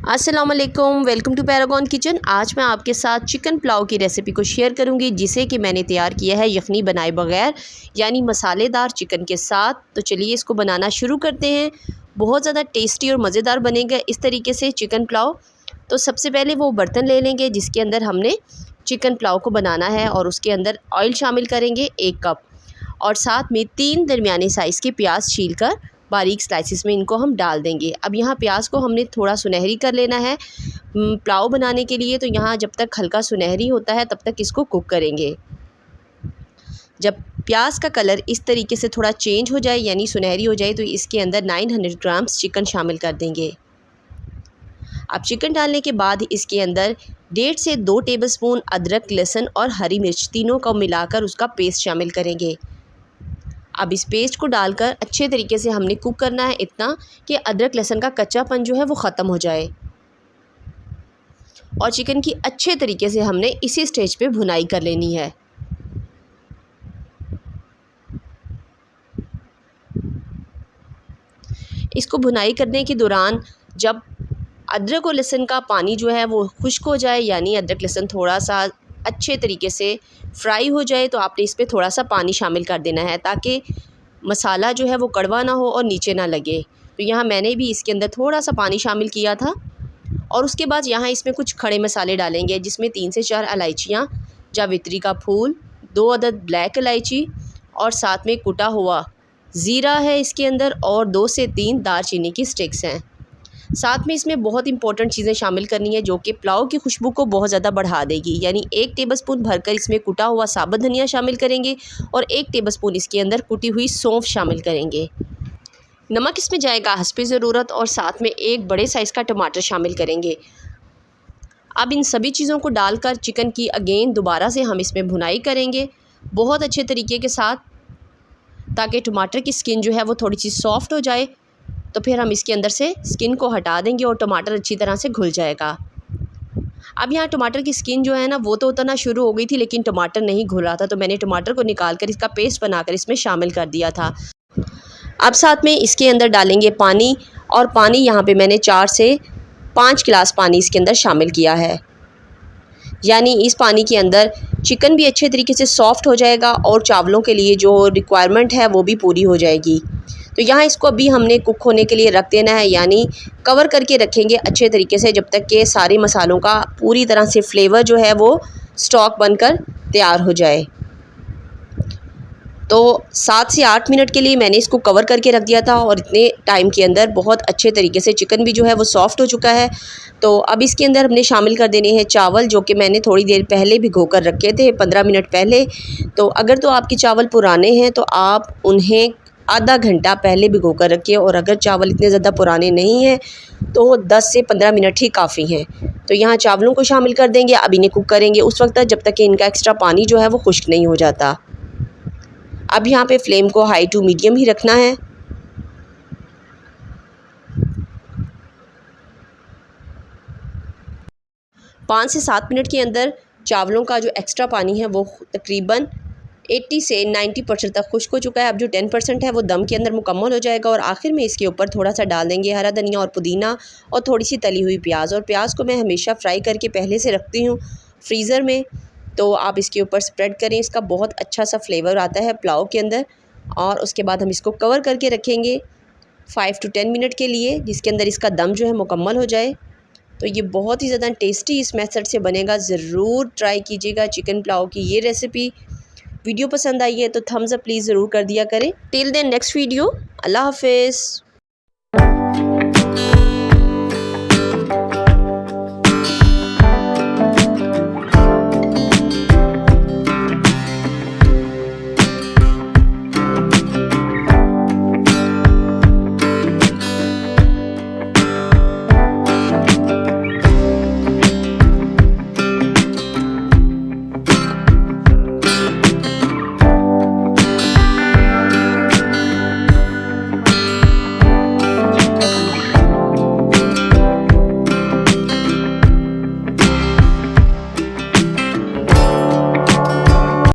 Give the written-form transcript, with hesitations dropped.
अस्सलाम वालेकुम, welcome to Paragon kitchen. आज मैं आपके साथ चिकन पुलाव की रेसिपी को शेयर करूंगी, जिसे कि मैंने तैयार किया है यखनी बनाए बगैर, यानी मसालेदार चिकन के साथ। तो चलिए इसको बनाना शुरू करते हैं। बहुत ज़्यादा टेस्टी और मज़ेदार बनेगा इस तरीके से चिकन पुलाव। तो सबसे पहले वो बर्तन ले लेंगे जिसके अंदर हमने चिकन पुलाव को बनाना है, और उसके अंदर ऑयल शामिल करेंगे 1 कप, और साथ में 3 दरमियाने साइज़ के प्याज छील कर बारीक स्लाइसिस में इनको हम डाल देंगे। अब यहाँ प्याज को हमने थोड़ा सुनहरी कर लेना है पुलाव बनाने के लिए। तो यहाँ जब तक हल्का सुनहरी होता है तब तक इसको कुक करेंगे। जब प्याज का कलर इस तरीके से थोड़ा चेंज हो जाए, यानी सुनहरी हो जाए, तो इसके अंदर 900 ग्राम्स चिकन शामिल कर देंगे। अब चिकन डालने के बाद इसके अंदर 1.5 से 2 टेबलस्पून अदरक, लहसुन और हरी मिर्च तीनों को मिलाकर उसका पेस्ट शामिल करेंगे। अब इस पेस्ट को डालकर अच्छे तरीके से हमने कुक करना है, इतना कि अदरक लहसुन का कच्चापन जो है वो ख़त्म हो जाए, और चिकन की अच्छे तरीके से हमने इसी स्टेज पे भुनाई कर लेनी है। इसको भुनाई करने के दौरान जब अदरक और लहसुन का पानी जो है वो खुश्क हो जाए, यानी अदरक लहसुन थोड़ा सा अच्छे तरीके से फ्राई हो जाए, तो आपने इस पर थोड़ा सा पानी शामिल कर देना है, ताकि मसाला जो है वो कड़वा ना हो और नीचे ना लगे। तो यहाँ मैंने भी इसके अंदर थोड़ा सा पानी शामिल किया था। और उसके बाद यहाँ इसमें कुछ खड़े मसाले डालेंगे, जिसमें 3 से 4 इलायचियाँ, जावित्री का फूल, 2 अदद ब्लैक इलायची, और साथ में कुटा हुआ ज़ीरा है इसके अंदर, और 2 से 3 दालचीनी की स्टिक्स हैं। साथ में इसमें बहुत इंपॉर्टेंट चीज़ें शामिल करनी है, जो कि पुलाव की खुशबू को बहुत ज़्यादा बढ़ा देगी। यानी 1 टेबलस्पून भरकर इसमें कुटा हुआ साबुत धनिया शामिल करेंगे, और 1 टेबलस्पून इसके अंदर कुटी हुई सौंफ शामिल करेंगे। नमक इसमें जाएगा हस्बे ज़रूरत, और साथ में 1 बड़े साइज़ का टमाटर शामिल करेंगे। अब इन सभी चीज़ों को डालकर चिकन की अगेन दोबारा से हम इसमें भुनाई करेंगे बहुत अच्छे तरीके के साथ, ताकि टमाटर की स्किन जो है वो थोड़ी सी सॉफ्ट हो जाए। तो फिर हम इसके अंदर से स्किन को हटा देंगे और टमाटर अच्छी तरह से घुल जाएगा। अब यहाँ टमाटर की स्किन जो है ना वो तो उतरना शुरू हो गई थी, लेकिन टमाटर नहीं घुल रहा था, तो मैंने टमाटर को निकाल कर इसका पेस्ट बनाकर इसमें शामिल कर दिया था। अब साथ में इसके अंदर डालेंगे पानी, और पानी यहाँ पे मैंने 4 से 5 गिलास पानी इसके अंदर शामिल किया है। यानी इस पानी के अंदर चिकन भी अच्छे तरीके से सॉफ़्ट हो जाएगा, और चावलों के लिए जो रिक्वायरमेंट है वो भी पूरी हो जाएगी। तो यहाँ इसको अभी हमने कुक होने के लिए रख देना है, यानी कवर करके रखेंगे अच्छे तरीके से, जब तक कि सारे मसालों का पूरी तरह से फ्लेवर जो है वो स्टॉक बनकर तैयार हो जाए। तो 7 से 8 मिनट के लिए मैंने इसको कवर करके रख दिया था, और इतने टाइम के अंदर बहुत अच्छे तरीके से चिकन भी जो है वो सॉफ़्ट हो चुका है। तो अब इसके अंदर हमने शामिल कर देने हैं चावल, जो कि मैंने थोड़ी देर पहले भिगो कर रखे थे, 15 मिनट पहले। तो अगर तो आपके चावल पुराने हैं तो आप उन्हें आधा घंटा पहले भिगो कर रखिए, और अगर चावल इतने ज़्यादा पुराने नहीं हैं तो 10 से 15 मिनट ही काफ़ी हैं। तो यहाँ चावलों को शामिल कर देंगे। अब इन्हें कुक करेंगे उस वक्त तक जब तक कि इनका एक्स्ट्रा पानी जो है वो खुश्क नहीं हो जाता। अब यहाँ पे फ्लेम को हाई टू मीडियम ही रखना है। पाँच से 7 मिनट के अंदर चावलों का जो एक्स्ट्रा पानी है वो तकरीबन 80 से 90% तक खुश्क हो चुका है। अब जो 10% है वो दम के अंदर मुकम्मल हो जाएगा, और आखिर में इसके ऊपर थोड़ा सा डाल देंगे हरा धनिया और पुदीना, और थोड़ी सी तली हुई प्याज। और प्याज को मैं हमेशा फ्राई करके पहले से रखती हूँ फ्रीज़र में, तो आप इसके ऊपर स्प्रेड करें, इसका बहुत अच्छा सा फ्लेवर आता है पुलाव के अंदर। और उसके बाद हम इसको कवर करके रखेंगे 5 to 10 मिनट के लिए, जिसके अंदर इसका दम जो है मुकम्मल हो जाए। तो ये बहुत ही ज़्यादा टेस्टी इस मेथड से बनेगा। ज़रूर ट्राई कीजिएगा चिकन पुलाव की ये रेसिपी। वीडियो पसंद आई है तो थम्स अप प्लीज़ ज़रूर कर दिया करें। टिल देन नेक्स्ट वीडियो, अल्लाह हाफिज़।